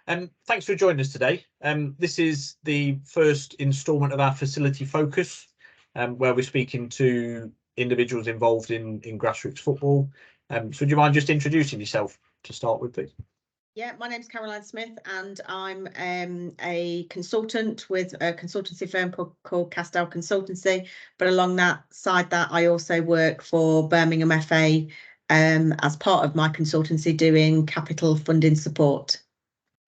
Thanks for joining us today. This is the first instalment of our facility focus, where we're speaking to individuals involved in grassroots football. So do you mind just introducing yourself to start with, please? Yeah, my name's Caroline Smith, and I'm a consultant with a consultancy firm called Castell Consultancy. But along that side, I also work for Birmingham FA as part of my consultancy, doing capital funding support.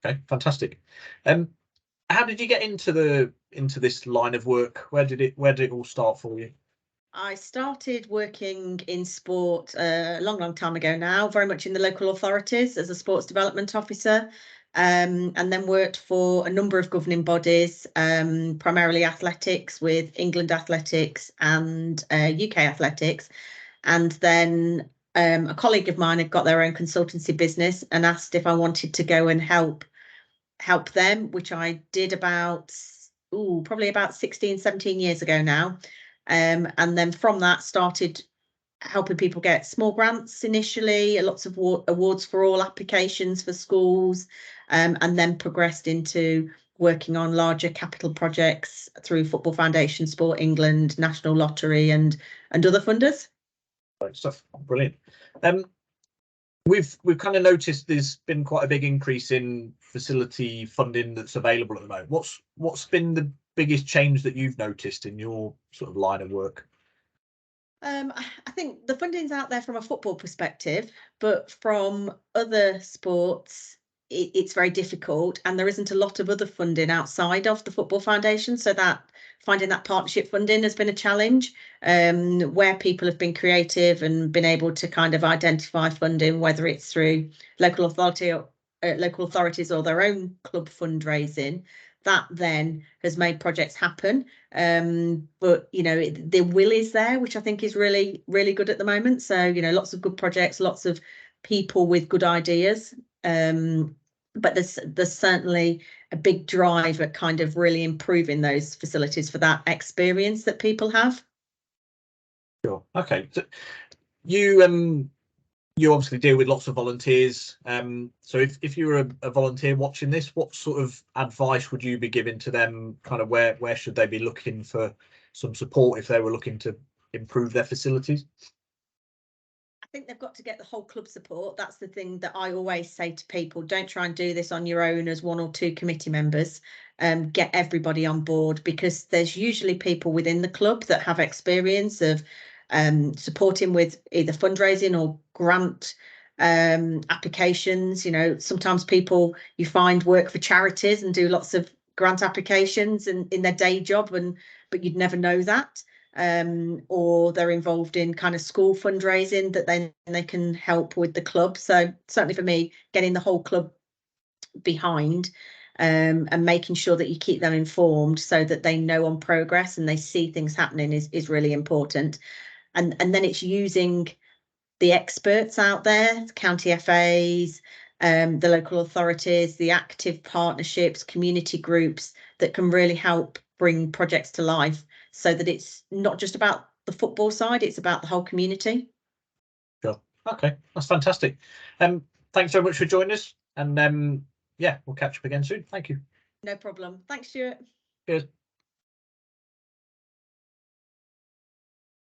Okay, fantastic. How did you get into this line of work? Where did it all start for you? I started working in sport a long time ago now, very much in the local authorities as a sports development officer, and then worked for a number of governing bodies, primarily athletics, with England Athletics and UK Athletics. And then a colleague of mine had got their own consultancy business and asked if I wanted to go and help them, which I did probably about 16, 17 years ago now. And then from that started helping people get small grants initially, lots of awards for all applications for schools, and then progressed into working on larger capital projects through Football Foundation, Sport England, National Lottery and other funders. Right stuff. Brilliant. We've kind of noticed there's been quite a big increase in facility funding that's available at the moment. What's been the biggest change that you've noticed in your sort of line of work? I think the funding's out there from a football perspective, but from other sports, it's very difficult, and there isn't a lot of other funding outside of the Football Foundation. So that finding that partnership funding has been a challenge, where people have been creative and been able to kind of identify funding, whether it's through local authorities or their own club fundraising. That then has made projects happen. But the will is there, which I think is really, really good at the moment. So lots of good projects, lots of people with good ideas. But there's certainly a big drive at kind of really improving those facilities for that experience that people have. Sure. Okay. So you obviously deal with lots of volunteers. So if you were a volunteer watching this, what sort of advice would you be giving to them? Kind of where should they be looking for some support if they were looking to improve their facilities? I think they've got to get the whole club support. That's the thing that I always say to people. Don't try and do this on your own as one or two committee members. Get everybody on board, because there's usually people within the club that have experience of supporting with either fundraising or grant applications. Sometimes people you find work for charities and do lots of grant applications in their day job, but you'd never know that. Or they're involved in kind of school fundraising that then they can help with the club. So certainly for me, getting the whole club behind and making sure that you keep them informed so that they know on progress and they see things happening is really important. And then it's using the experts out there, county FAs, the local authorities, the active partnerships, community groups that can really help bring projects to life, so that it's not just about the football side, it's about the whole community. Sure. Okay, that's fantastic. Thanks so much for joining us, and yeah, we'll catch up again soon. Thank you. No problem. Thanks, Stuart. Cheers.